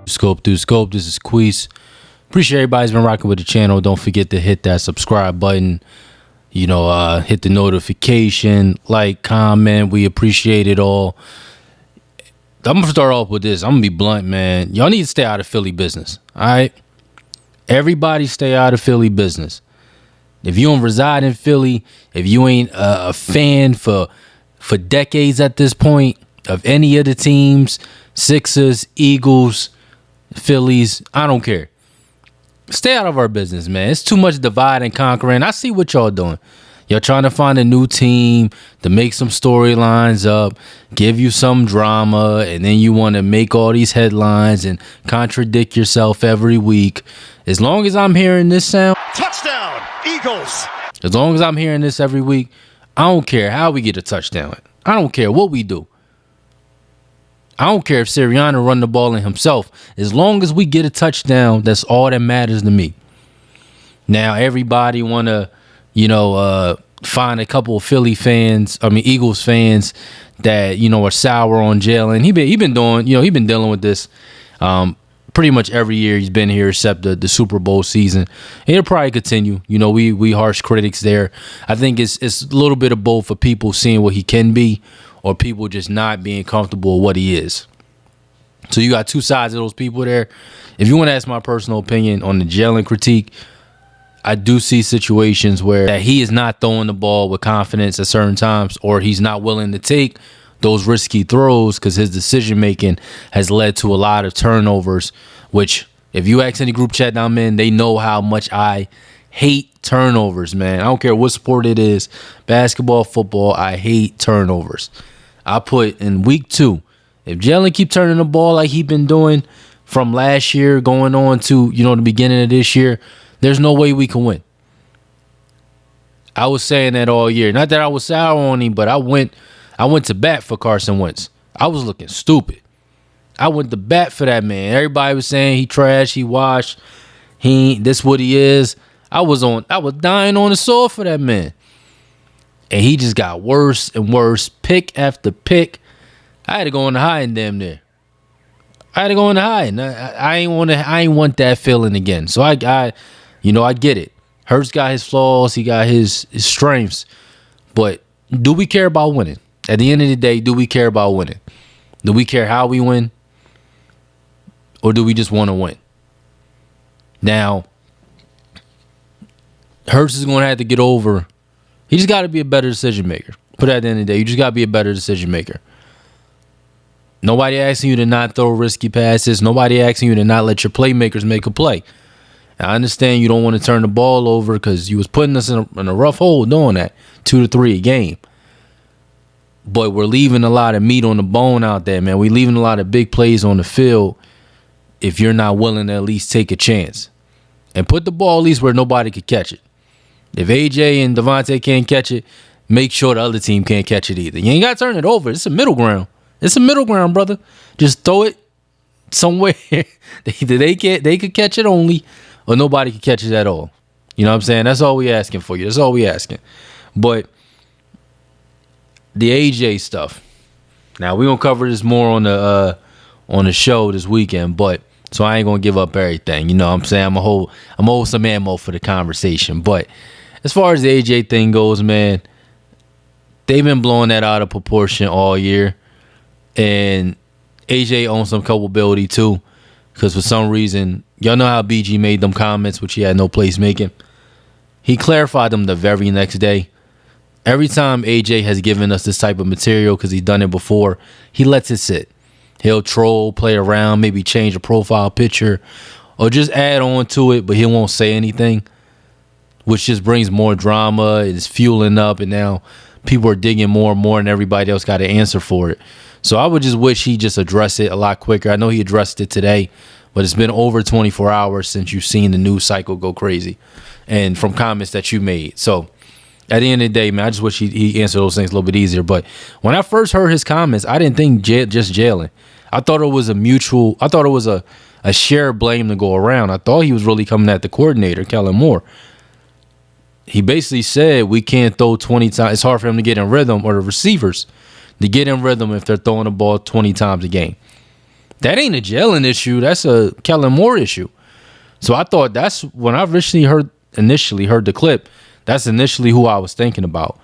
Scope through scope. This is Queese. Appreciate everybody's been rocking with the channel. Don't forget to hit that subscribe button. Hit the notification, like, comment. We appreciate it all. I'm gonna start off with this. I'm gonna be blunt, man. Y'all need to stay out of Philly business. All right, everybody stay out of Philly business. If you don't reside in Philly, if you ain't a fan for decades at this point of any of the teams, Sixers, Eagles, Phillies, I don't care. Stay out of our business, man. It's too much divide and conquering. I see what y'all doing. Y'all trying to find a new team to make some storylines up, give you some drama, and then you want to make all these headlines and contradict yourself every week. As long as I'm hearing this sound, touchdown, Eagles. As long as I'm hearing this every week, I don't care how we get a touchdown. I don't care what we do. I don't care if Sirianni run the ball in himself. As long as we get a touchdown, that's all that matters to me. Now, everybody want to, find a couple of Eagles fans that, are sour on Jalen. He been dealing with this pretty much every year he's been here except the Super Bowl season. And it'll probably continue. We harsh critics there. I think it's a little bit of both for people seeing what he can be or people just not being comfortable with what he is. So you got two sides of those people there. If you want to ask my personal opinion on the Jalen critique, I do see situations where that he is not throwing the ball with confidence at certain times, or he's not willing to take those risky throws because his decision-making has led to a lot of turnovers, which if you ask any group chat I'm in, they know how much I hate turnovers, man. I don't care what sport it is, basketball, football, I hate turnovers. I put in week 2, if Jalen keep turning the ball like he been doing from last year going on to, the beginning of this year, there's no way we can win. I was saying that all year. Not that I was sour on him, but I went to bat for Carson Wentz. I was looking stupid. I went to bat for that man. Everybody was saying he trash, he washed, this what he is. I was dying on the soil for that man. And he just got worse and worse, pick after pick. I had to go in the high and damn near. I had to go in the high, and I ain't want that feeling again. So I get it. Hurts got his flaws, he got his strengths, but do we care about winning? At the end of the day, do we care about winning? Do we care how we win, or do we just want to win? Now, Hurts is going to have to get over. He just got to be a better decision maker. But at the end of the day, you just got to be a better decision maker. Nobody asking you to not throw risky passes. Nobody asking you to not let your playmakers make a play. Now, I understand you don't want to turn the ball over because you was putting us in a rough hole doing that, 2 to 3 a game. But we're leaving a lot of meat on the bone out there, man. We're leaving a lot of big plays on the field if you're not willing to at least take a chance. And put the ball at least where nobody could catch it. If AJ and Devontae can't catch it, make sure the other team can't catch it either. You ain't got to turn it over. It's a middle ground. It's a middle ground, brother. Just throw it somewhere. They could catch it only, or nobody could catch it at all. You know what I'm saying? That's all we asking for you. That's all we asking. But the AJ stuff. Now, we're going to cover this more on the show this weekend, but so I ain't going to give up everything. You know what I'm saying? I'm going to hold some ammo for the conversation. But as far as the AJ thing goes, man, they've been blowing that out of proportion all year. And AJ owns some culpability too, because for some reason, y'all know how BG made them comments, which he had no place making. He clarified them the very next day. Every time AJ has given us this type of material, because he's done it before, he lets it sit. He'll troll, play around, maybe change a profile picture, or just add on to it, but he won't say anything, which just brings more drama. It's fueling up, and now people are digging more and more, and everybody else got to answer for it. So I would just wish he just addressed it a lot quicker. I know he addressed it today, but it's been over 24 hours since you've seen the news cycle go crazy, and from comments that you made. So at the end of the day, man, I just wish he answered those things a little bit easier. But when I first heard his comments, I didn't think just Jalen. I thought it was a shared blame to go around. I thought he was really coming at the coordinator, Kellen Moore. He basically said we can't throw 20 times. It's hard for him to get in rhythm, or the receivers to get in rhythm if they're throwing the ball 20 times a game. That ain't a Jalen issue. That's a Kellen Moore issue. So I thought that's when I initially heard the clip. That's initially who I was thinking about.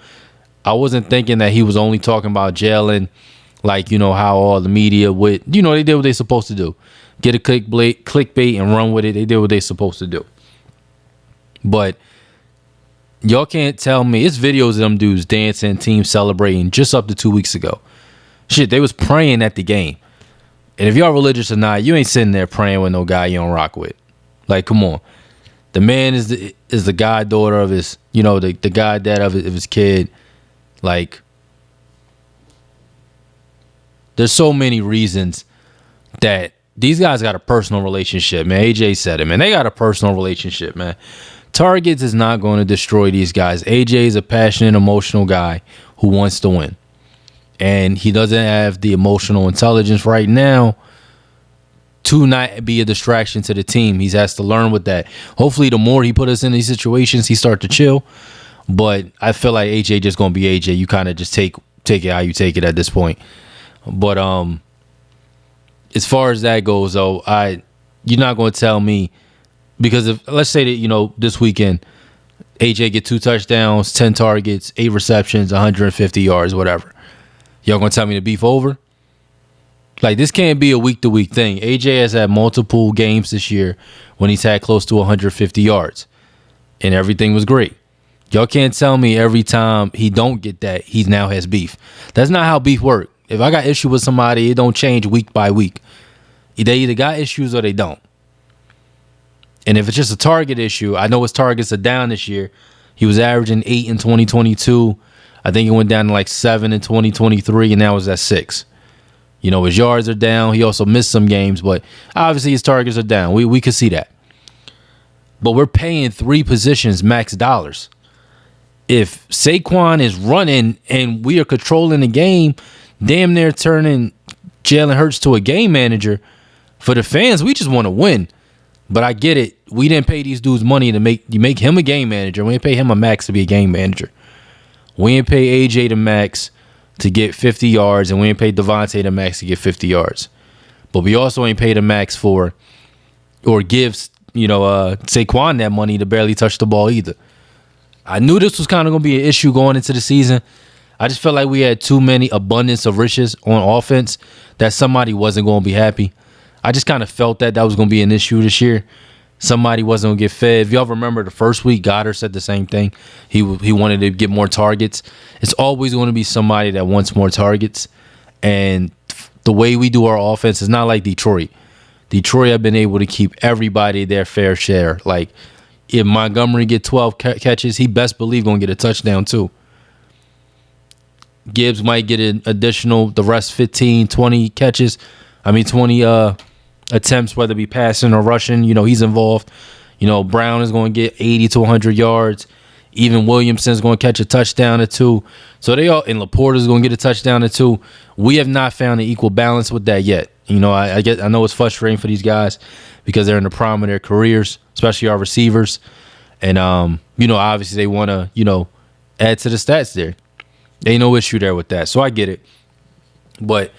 I wasn't thinking that he was only talking about Jalen, like, you know, how all the media would, you know, they did what they supposed to do. Get a clickbait and run with it. They did what they supposed to do. But y'all can't tell me. It's videos of them dudes dancing, team celebrating just up to 2 weeks ago. Shit, they was praying at the game. And if y'all religious or not, you ain't sitting there praying with no guy you don't rock with. Like, come on. The man is the goddaughter of his, you know, the goddad of his kid. Like, there's so many reasons that these guys got a personal relationship, man. AJ said it, man. They got a personal relationship, man. Targets is not going to destroy these guys. AJ is a passionate, emotional guy who wants to win. And he doesn't have the emotional intelligence right now to not be a distraction to the team. He has to learn with that. Hopefully, the more he put us in these situations, he start to chill. But I feel like AJ just going to be AJ. You kind of just take it how you take it at this point. But as far as that goes, though, you're not going to tell me, because if, let's say that, you know, this weekend, AJ get 2 touchdowns, 10 targets, 8 receptions, 150 yards, whatever. Y'all going to tell me the beef over? Like, this can't be a week-to-week thing. AJ has had multiple games this year when he's had close to 150 yards, and everything was great. Y'all can't tell me every time he don't get that, he now has beef. That's not how beef work. If I got issue with somebody, it don't change week by week. They either got issues or they don't. And if it's just a target issue, I know his targets are down this year. He was averaging 8 in 2022. I think it went down to like 7 in 2023, and now it's at 6. You know, his yards are down. He also missed some games, but obviously his targets are down. We could see that. But we're paying 3 positions max dollars. If Saquon is running and we are controlling the game, damn near turning Jalen Hurts to a game manager, for the fans, we just want to win. But I get it. We didn't pay these dudes money to make him a game manager. We didn't pay him a max to be a game manager. We didn't pay AJ the max to get 50 yards, and we didn't pay Devontae the max to get 50 yards. But we also ain't paid the max for, or gives, you know, Saquon that money to barely touch the ball either. I knew this was kind of going to be an issue going into the season. I just felt like we had too many abundance of riches on offense that somebody wasn't going to be happy. I just kind of felt that was going to be an issue this year. Somebody wasn't going to get fed. If y'all remember the first week, Goddard said the same thing. He wanted to get more targets. It's always going to be somebody that wants more targets. And the way we do our offense is not like Detroit. Detroit have been able to keep everybody their fair share. Like, if Montgomery get 12 catches, he best believe going to get a touchdown too. Gibbs might get an additional, the rest 15, 20 catches. 20 attempts, whether it be passing or rushing. You know, he's involved. You know, Brown is going to get 80 to 100 yards. Even Williamson's going to catch a touchdown or 2. So they all, and Laporta's going to get a touchdown or 2. We have not found an equal balance with that yet. You know, I know it's frustrating for these guys because they're in the prime of their careers, especially our receivers. And, you know, obviously they want to, you know, add to the stats there. Ain't no issue there with that. So I get it. But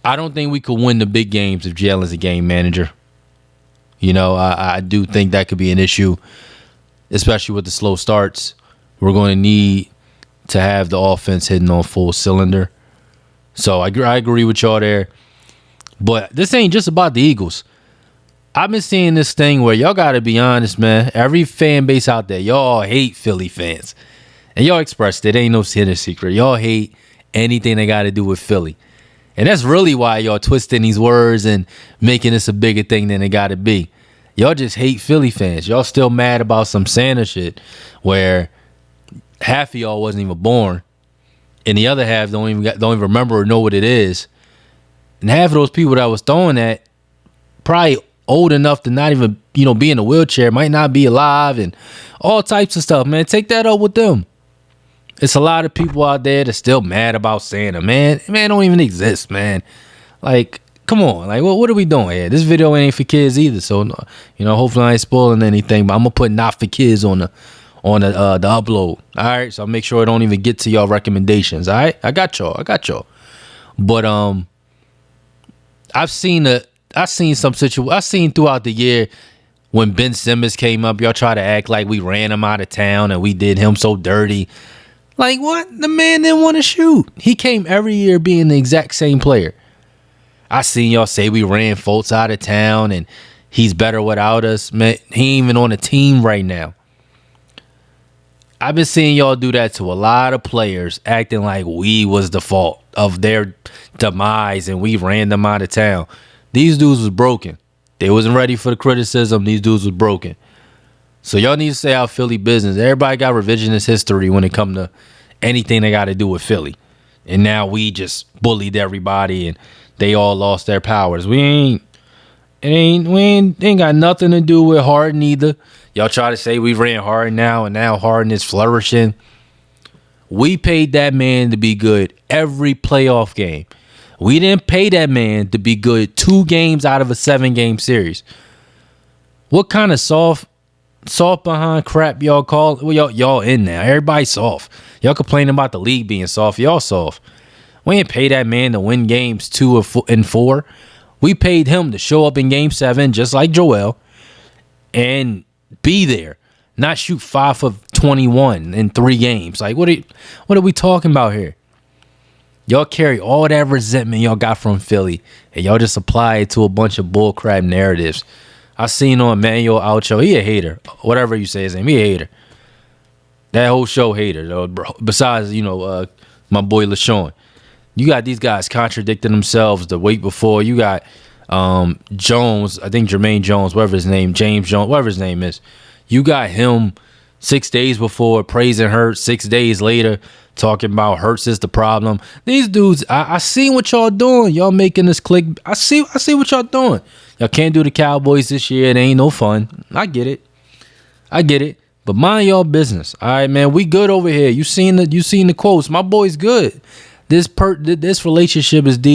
I don't think we could win the big games if Jalen's a game manager. You know, I do think that could be an issue, especially with the slow starts. We're going to need to have the offense hitting on full cylinder. So I agree with y'all there. But this ain't just about the Eagles. I've been seeing this thing where y'all got to be honest, man. Every fan base out there, y'all hate Philly fans. And y'all expressed it. Ain't no hidden secret. Y'all hate anything that got to do with Philly. And that's really why y'all twisting these words and making this a bigger thing than it got to be. Y'all just hate Philly fans. Y'all still mad about some Santa shit where half of y'all wasn't even born, and the other half don't even remember or know what it is. And half of those people that was throwing that probably old enough to not even, you know, be in a wheelchair, might not be alive, and all types of stuff, man. Take that up with them. It's a lot of people out there that's still mad about Santa, man. Man, don't even exist, man. Like, come on. Like, what are we doing here? This video ain't for kids either. So, you know, hopefully I ain't spoiling anything. But I'm going to put not for kids on the upload. All right? So I'll make sure I don't even get to y'all recommendations. All right? I got y'all. But I've seen throughout the year when Ben Simmons came up, y'all try to act like we ran him out of town and we did him so dirty. Like, what? The man didn't want to shoot. He came every year being the exact same player. I seen y'all say we ran Fultz out of town and he's better without us. Man, he ain't even on the team right now. I've been seeing y'all do that to a lot of players, acting like we was the fault of their demise and we ran them out of town. These dudes was broken. They wasn't ready for the criticism. These dudes was broken. So y'all need to stay out Philly business. Everybody got revisionist history when it come to anything they got to do with Philly. And now we just bullied everybody and they all lost their powers. We ain't got nothing to do with Harden either. Y'all try to say we ran Harden now and now Harden is flourishing. We paid that man to be good every playoff game. We didn't pay that man to be good 2 games out of a 7-game series. What kind of soft behind crap y'all call? Well, y'all in now. Everybody's soft. Y'all complaining about the league being soft. Y'all soft. We didn't pay that man to win games 2 and 4. We paid him to show up in game 7, just like Joel, and be there. Not shoot 5 of 21 in 3 games. Like, what are we talking about here? Y'all carry all that resentment y'all got from Philly, and y'all just apply it to a bunch of bullcrap narratives. I seen on Emmanuel Outro, he a hater. Whatever you say his name, he a hater. That whole show hater, though. Besides, my boy LaShawn. You got these guys contradicting themselves the week before. You got Jones, I think Jermaine Jones, whatever his name, James Jones, whatever his name is. You got him 6 days before praising Hurts, 6 days later talking about Hurts is the problem. These dudes, I see what y'all doing. Y'all making this click. I see what y'all doing. Y'all can't do the Cowboys this year. It ain't no fun. I get it. But mind y'all business. All right, man. We good over here. You seen the quotes. My boy's good. This relationship is deep.